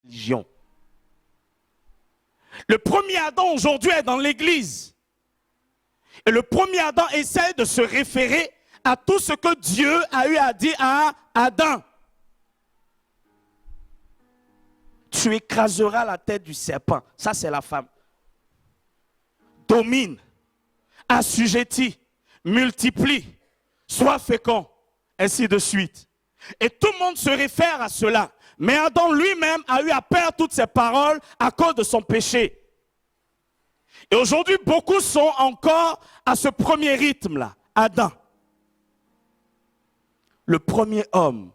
religion. Le premier Adam aujourd'hui est dans l'église. Et le premier Adam essaie de se référer à tout ce que Dieu a eu à dire à Adam. Tu écraseras la tête du serpent. Ça, c'est la femme. Domine, assujettis, multiplie, sois fécond, ainsi de suite. Et tout le monde se réfère à cela. Mais Adam lui-même a eu à perdre toutes ses paroles à cause de son péché. Et aujourd'hui, beaucoup sont encore à ce premier rythme-là, Adam. Le premier homme,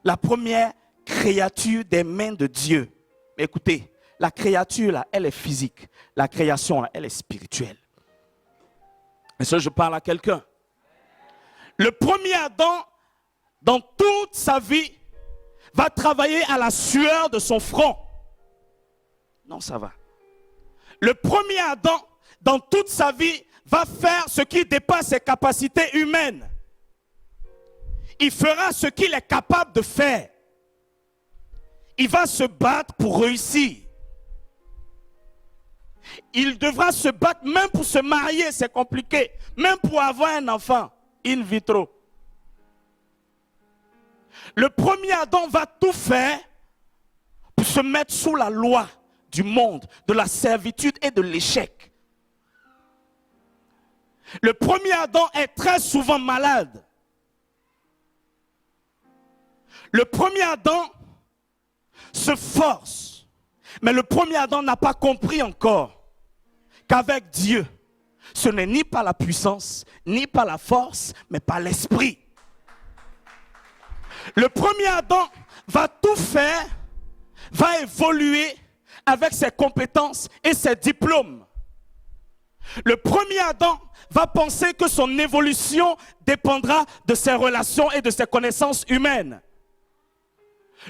la première créature des mains de Dieu. Mais écoutez, la créature, là, elle est physique. La création, là, elle est spirituelle. Et ça, je parle à quelqu'un. Le premier Adam, dans toute sa vie, va travailler à la sueur de son front. Non, ça va. Le premier Adam, dans toute sa vie, va faire ce qui dépasse ses capacités humaines. Il fera ce qu'il est capable de faire. Il va se battre pour réussir. Il devra se battre même pour se marier, c'est compliqué. Même pour avoir un enfant, in vitro. Le premier Adam va tout faire pour se mettre sous la loi du monde, de la servitude et de l'échec. Le premier Adam est très souvent malade. Le premier Adam se force. Mais le premier Adam n'a pas compris encore qu'avec Dieu, ce n'est ni par la puissance, ni par la force, mais par l'esprit. Le premier Adam va tout faire, va évoluer avec ses compétences et ses diplômes. Le premier Adam va penser que son évolution dépendra de ses relations et de ses connaissances humaines.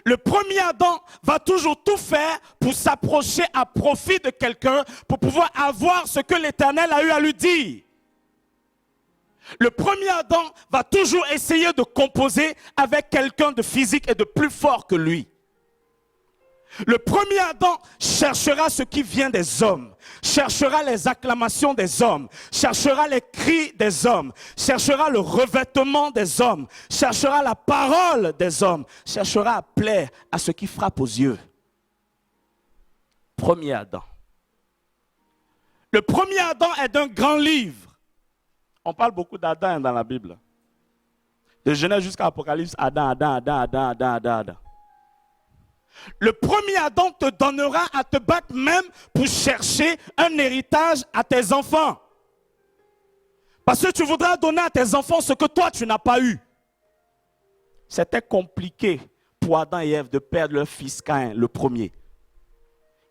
Le premier Adam va toujours tout faire pour s'approcher à profit de quelqu'un pour pouvoir avoir ce que l'Éternel a eu à lui dire. Le premier Adam va toujours essayer de composer avec quelqu'un de physique et de plus fort que lui. Le premier Adam cherchera ce qui vient des hommes, cherchera les acclamations des hommes, cherchera les cris des hommes, cherchera le revêtement des hommes, cherchera la parole des hommes, cherchera à plaire à ce qui frappe aux yeux. Premier Adam. Le premier Adam est d'un grand livre. On parle beaucoup d'Adam dans la Bible. De Genèse jusqu'à Apocalypse, Adam. Le premier Adam te donnera à te battre même pour chercher un héritage à tes enfants. Parce que tu voudras donner à tes enfants ce que toi tu n'as pas eu. C'était compliqué pour Adam et Ève de perdre leur fils Caïn, le premier.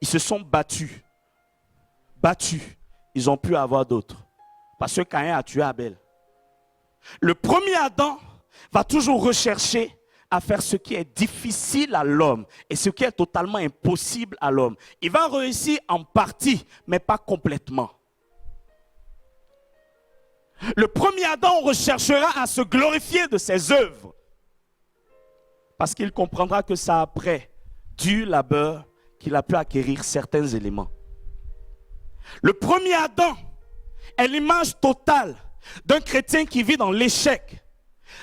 Ils se sont battus. Ils ont pu avoir d'autres. Parce que Caïn a tué Abel. Le premier Adam va toujours rechercher à faire ce qui est difficile à l'homme et ce qui est totalement impossible à l'homme. Il va réussir en partie, mais pas complètement. Le premier Adam recherchera à se glorifier de ses œuvres parce qu'il comprendra que c'est après du labeur qu'il a pu acquérir certains éléments. Le premier Adam est l'image totale d'un chrétien qui vit dans l'échec.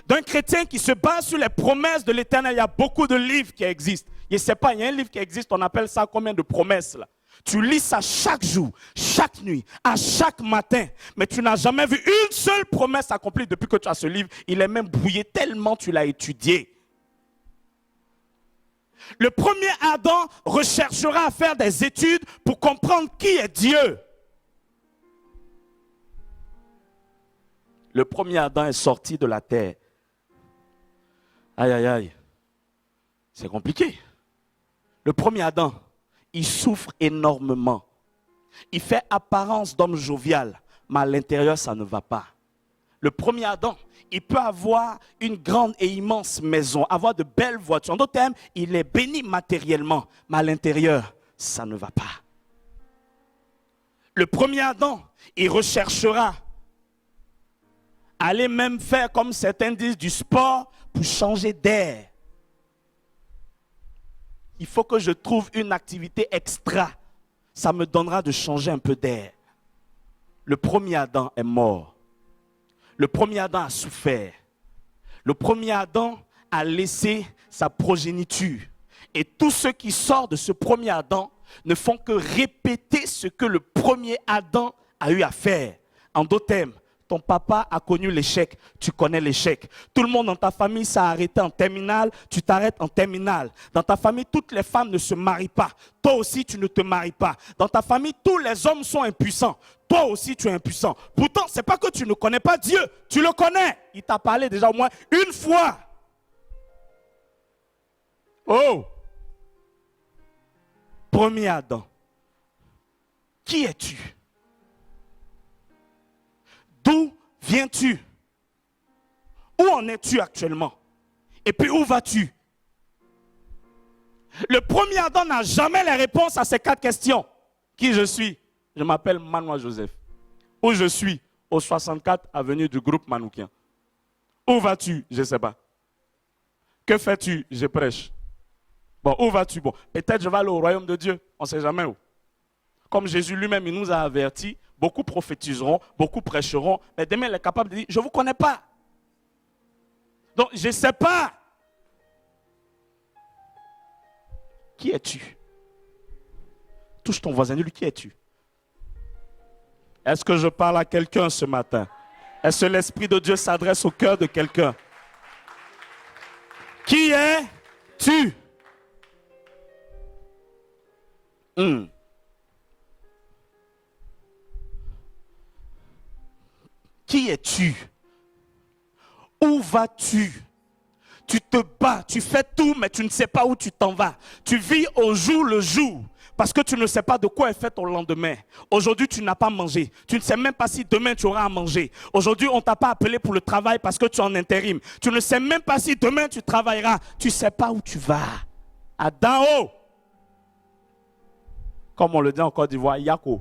D'un chrétien qui se base sur les promesses de l'Éternel. Il y a beaucoup de livres qui existent. Je ne sais pas, il y a un livre qui existe, on appelle ça combien de promesses là. Tu lis ça chaque jour, chaque nuit, à chaque matin. Mais tu n'as jamais vu une seule promesse accomplie depuis que tu as ce livre. Il est même brouillé tellement tu l'as étudié. Le premier Adam recherchera à faire des études pour comprendre qui est Dieu. Le premier Adam est sorti de la terre. Aïe. C'est compliqué. Le premier Adam, il souffre énormément. Il fait apparence d'homme jovial, mais à l'intérieur, ça ne va pas. Le premier Adam, il peut avoir une grande et immense maison, avoir de belles voitures. En d'autres termes, il est béni matériellement, mais à l'intérieur, ça ne va pas. Le premier Adam, il recherchera aller même faire, comme certains disent, du sport pour changer d'air. Il faut que je trouve une activité extra. Ça me donnera de changer un peu d'air. Le premier Adam est mort. Le premier Adam a souffert. Le premier Adam a laissé sa progéniture. Et tous ceux qui sortent de ce premier Adam ne font que répéter ce que le premier Adam a eu à faire. En d'autres termes, ton papa a connu l'échec, tu connais l'échec. Tout le monde dans ta famille s'est arrêté en terminale, tu t'arrêtes en terminale. Dans ta famille, toutes les femmes ne se marient pas. Toi aussi, tu ne te maries pas. Dans ta famille, tous les hommes sont impuissants. Toi aussi, tu es impuissant. Pourtant, ce n'est pas que tu ne connais pas Dieu, tu le connais. Il t'a parlé déjà au moins une fois. Oh! Premier Adam. Qui es-tu? D'où viens-tu? Où en es-tu actuellement? Et puis où vas-tu? Le premier Adam n'a jamais les réponses à ces 4 questions. Qui je suis? Je m'appelle Manoa Joseph. Où je suis? Au 64 avenue du groupe Manoukian. Où vas-tu? Je ne sais pas. Que fais-tu? Je prêche. Bon, où vas-tu? Bon, peut-être je vais aller au royaume de Dieu. On ne sait jamais où. Comme Jésus lui-même, il nous a avertis, beaucoup prophétiseront, beaucoup prêcheront, mais demain, il est capable de dire, je ne vous connais pas. Donc, je ne sais pas. Qui es-tu? Touche ton voisin, dis-lui, qui es-tu? Est-ce que je parle à quelqu'un ce matin? Est-ce que l'Esprit de Dieu s'adresse au cœur de quelqu'un? Qui es-tu? Qui es-tu? Où vas-tu? Tu te bats, tu fais tout, mais tu ne sais pas où tu t'en vas. Tu vis au jour le jour, parce que tu ne sais pas de quoi est fait ton lendemain. Aujourd'hui, tu n'as pas mangé. Tu ne sais même pas si demain tu auras à manger. Aujourd'hui, on ne t'a pas appelé pour le travail parce que tu es en intérim. Tu ne sais même pas si demain tu travailleras. Tu ne sais pas où tu vas. À d'en haut. Comme on le dit en Côte d'Ivoire, Yako.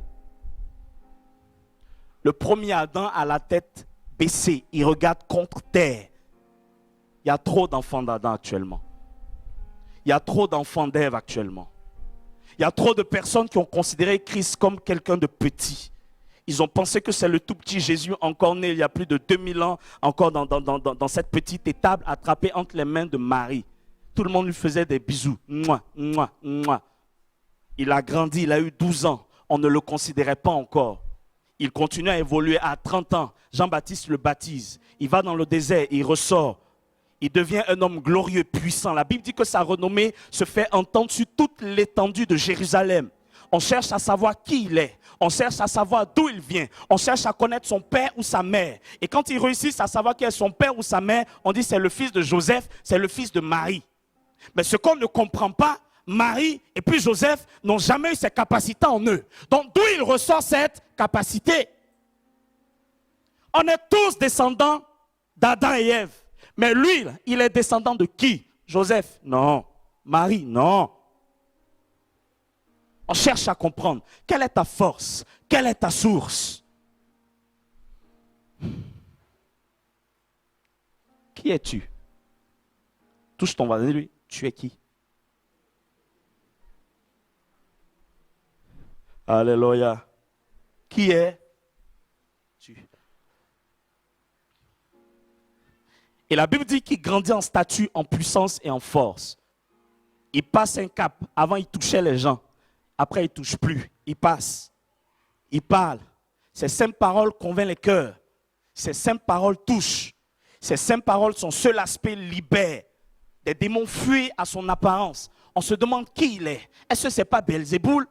Le premier Adam a la tête baissée. Il regarde contre terre. Il y a trop d'enfants d'Adam actuellement. Il y a trop d'enfants d'Ève actuellement. Il y a trop de personnes qui ont considéré Christ comme quelqu'un de petit. Ils ont pensé que c'est le tout petit Jésus encore né il y a plus de 2000 ans, encore dans cette petite étable attrapée entre les mains de Marie. Tout le monde lui faisait des bisous. Mouah, mouah, mouah. Il a grandi, il a eu 12 ans. On ne le considérait pas encore. Il continue à évoluer à 30 ans. Jean-Baptiste le baptise. Il va dans le désert, il ressort. Il devient un homme glorieux, puissant. La Bible dit que sa renommée se fait entendre sur toute l'étendue de Jérusalem. On cherche à savoir qui il est. On cherche à savoir d'où il vient. On cherche à connaître son père ou sa mère. Et quand ils réussissent à savoir qui est son père ou sa mère, on dit c'est le fils de Joseph, c'est le fils de Marie. Mais ce qu'on ne comprend pas, Marie et puis Joseph n'ont jamais eu ces capacités en eux. Donc d'où il ressort cette capacité? On est tous descendants d'Adam et Ève. Mais lui, il est descendant de qui? Joseph? Non. Marie? Non. On cherche à comprendre. Quelle est ta force? Quelle est ta source? Qui es-tu? Touche ton voisin, lui. Tu es qui? Alléluia. Qui es-tu? Et la Bible dit qu'il grandit en statut, en puissance et en force. Il passe un cap. Avant, il touchait les gens. Après, il ne touche plus. Il passe. Il parle. Ces saintes paroles convainquent les cœurs. Ces saintes paroles touchent. Ces saintes paroles, son seul aspect libère. Des démons fuient à son apparence. On se demande qui il est. Est-ce que ce n'est pas Belzéboul?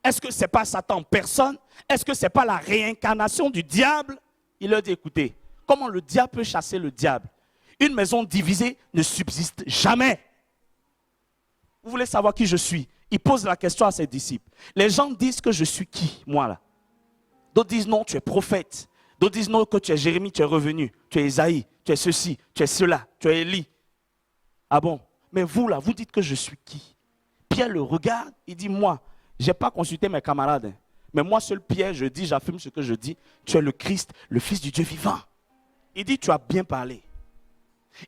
Est-ce que ce n'est pas Satan en personne? Est-ce que ce n'est pas la réincarnation du diable? Il leur dit, écoutez, comment le diable peut chasser le diable? Une maison divisée ne subsiste jamais. Vous voulez savoir qui je suis? Il pose la question à ses disciples. Les gens disent que je suis qui, moi là? D'autres disent non, tu es prophète. D'autres disent non, que tu es Jérémie, tu es revenu. Tu es Isaïe, tu es ceci, tu es cela, tu es Élie. Ah bon? Mais vous là, vous dites que je suis qui? Pierre le regarde, il dit moi, je n'ai pas consulté mes camarades. Hein. Mais moi seul Pierre, je dis, j'affirme ce que je dis. Tu es le Christ, le Fils du Dieu vivant. Il dit, tu as bien parlé.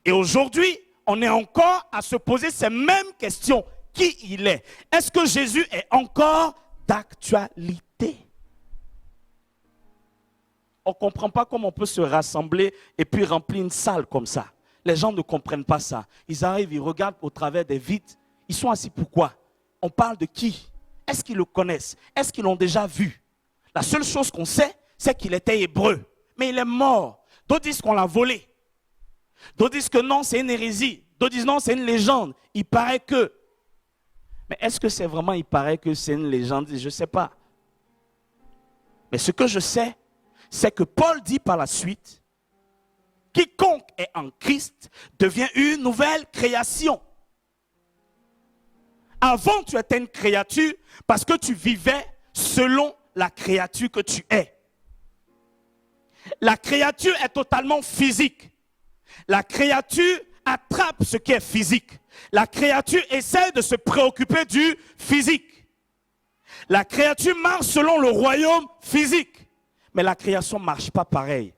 Et aujourd'hui, on est encore à se poser ces mêmes questions. qui il est. Est-ce que Jésus est encore d'actualité? On ne comprend pas comment on peut se rassembler et puis remplir une salle comme ça. Les gens ne comprennent pas ça. Ils arrivent, ils regardent au travers des vitres. Ils sont assis pourquoi? On parle de qui? Est-ce qu'ils le connaissent? Est-ce qu'ils l'ont déjà vu? La seule chose qu'on sait, c'est qu'il était hébreu. Mais il est mort. D'autres disent qu'on l'a volé. D'autres disent que non, c'est une hérésie. D'autres disent non, c'est une légende. Il paraît que. Mais est-ce que c'est vraiment, il paraît que c'est une légende? Je ne sais pas. Mais ce que je sais, c'est que Paul dit par la suite, quiconque est en Christ devient une nouvelle création. Avant, tu étais une créature parce que tu vivais selon la créature que tu es. La créature est totalement physique. La créature attrape ce qui est physique. La créature essaie de se préoccuper du physique. La créature marche selon le royaume physique. Mais la création ne marche pas pareil.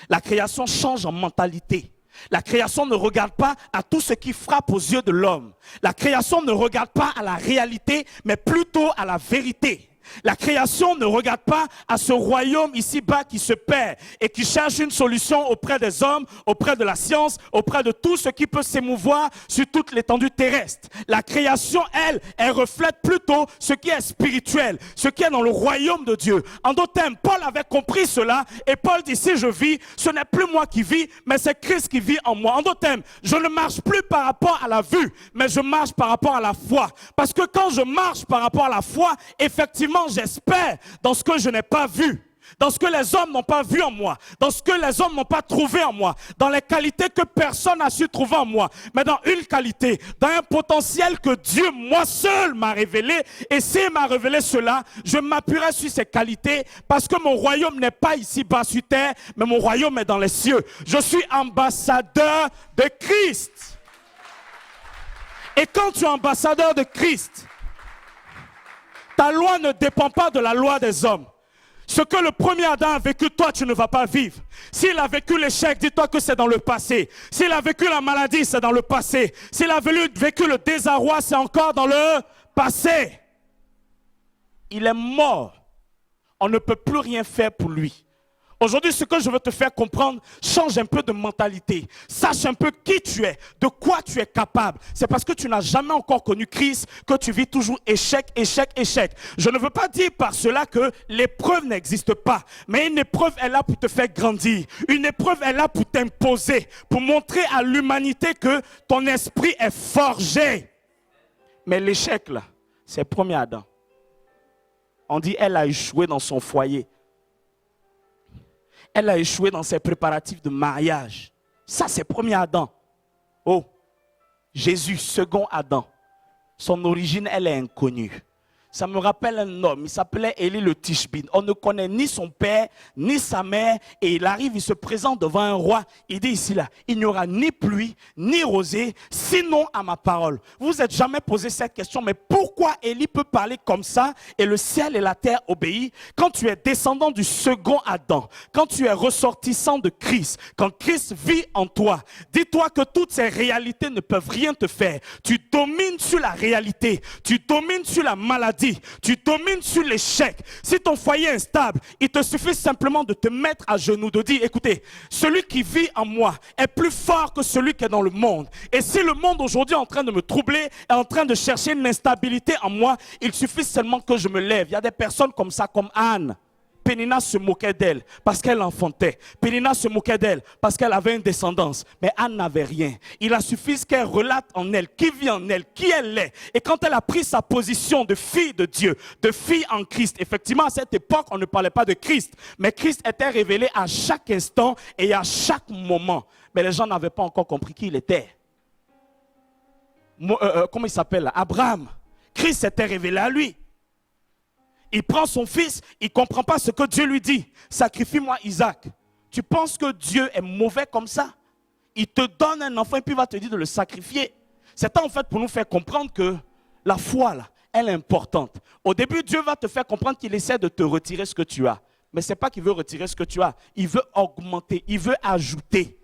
La création change en mentalité. La création ne regarde pas à tout ce qui frappe aux yeux de l'homme. La création ne regarde pas à la réalité, mais plutôt à la vérité. La création ne regarde pas à ce royaume ici-bas qui se perd et qui cherche une solution auprès des hommes, auprès de la science, auprès de tout ce qui peut s'émouvoir sur toute l'étendue terrestre. La création, elle reflète plutôt ce qui est spirituel, ce qui est dans le royaume de Dieu. En d'autres termes, Paul avait compris cela et Paul dit, si je vis, ce n'est plus moi qui vis, mais c'est Christ qui vit en moi. En d'autres termes, je ne marche plus par rapport à la vue, mais je marche par rapport à la foi. Parce que quand je marche par rapport à la foi, effectivement, j'espère dans ce que je n'ai pas vu, dans ce que les hommes n'ont pas vu en moi, dans ce que les hommes n'ont pas trouvé en moi, dans les qualités que personne n'a su trouver en moi, mais dans une qualité, dans un potentiel que Dieu, moi seul, m'a révélé. Et s'il m'a révélé cela, je m'appuierai sur ces qualités parce que mon royaume n'est pas ici-bas sur terre, mais mon royaume est dans les cieux. Je suis ambassadeur de Christ. Et quand tu es ambassadeur de Christ, ta loi ne dépend pas de la loi des hommes. Ce que le premier Adam a vécu, toi, tu ne vas pas vivre. S'il a vécu l'échec, dis-toi que c'est dans le passé. S'il a vécu la maladie, c'est dans le passé. S'il a vécu le désarroi, c'est encore dans le passé. Il est mort. On ne peut plus rien faire pour lui. Aujourd'hui, ce que je veux te faire comprendre, change un peu de mentalité. Sache un peu qui tu es, de quoi tu es capable. C'est parce que tu n'as jamais encore connu Christ que tu vis toujours échec, échec, échec. Je ne veux pas dire par cela que l'épreuve n'existe pas. Mais une épreuve est là pour te faire grandir. Une épreuve est là pour t'imposer, pour montrer à l'humanité que ton esprit est forgé. Mais l'échec, là, c'est le premier Adam. On dit elle a échoué dans son foyer. Elle a échoué dans ses préparatifs de mariage. Ça, c'est premier Adam. Oh, Jésus, second Adam. Son origine, elle est inconnue. Ça me rappelle un homme, il s'appelait Élie le Tishbite. On ne connaît ni son père, ni sa mère. Et il arrive, il se présente devant un roi. Il dit ici, là, il n'y aura ni pluie, ni rosée, sinon à ma parole. Vous vous êtes jamais posé cette question, mais pourquoi Élie peut parler comme ça et le ciel et la terre obéissent? Quand tu es descendant du second Adam, quand tu es ressortissant de Christ, quand Christ vit en toi, dis-toi que toutes ces réalités ne peuvent rien te faire. Tu domines sur la réalité, tu domines sur la maladie. Tu domines sur l'échec. Si ton foyer est instable, il te suffit simplement de te mettre à genoux, de dire, écoutez, celui qui vit en moi est plus fort que celui qui est dans le monde. Et si le monde aujourd'hui est en train de me troubler, est en train de chercher une instabilité en moi, il suffit seulement que je me lève. Il y a des personnes comme ça, comme Anne. Pénina se moquait d'elle parce qu'elle enfantait. Pénina se moquait d'elle parce qu'elle avait une descendance. Mais Anne n'avait rien. Il a suffi qu'elle relate en elle, qui vit en elle, qui elle est. Et quand elle a pris sa position de fille de Dieu, de fille en Christ, effectivement à cette époque on ne parlait pas de Christ. Mais Christ était révélé à chaque instant et à chaque moment. Mais les gens n'avaient pas encore compris qui il était. Comment il s'appelle? Abraham. Christ s'était révélé à lui. Il prend son fils, il ne comprend pas ce que Dieu lui dit. Sacrifie-moi Isaac. Tu penses que Dieu est mauvais comme ça? Il te donne un enfant et puis il va te dire de le sacrifier. C'est en fait pour nous faire comprendre que la foi, là, elle est importante. Au début, Dieu va te faire comprendre qu'il essaie de te retirer ce que tu as. Mais ce n'est pas qu'il veut retirer ce que tu as. Il veut augmenter, il veut ajouter.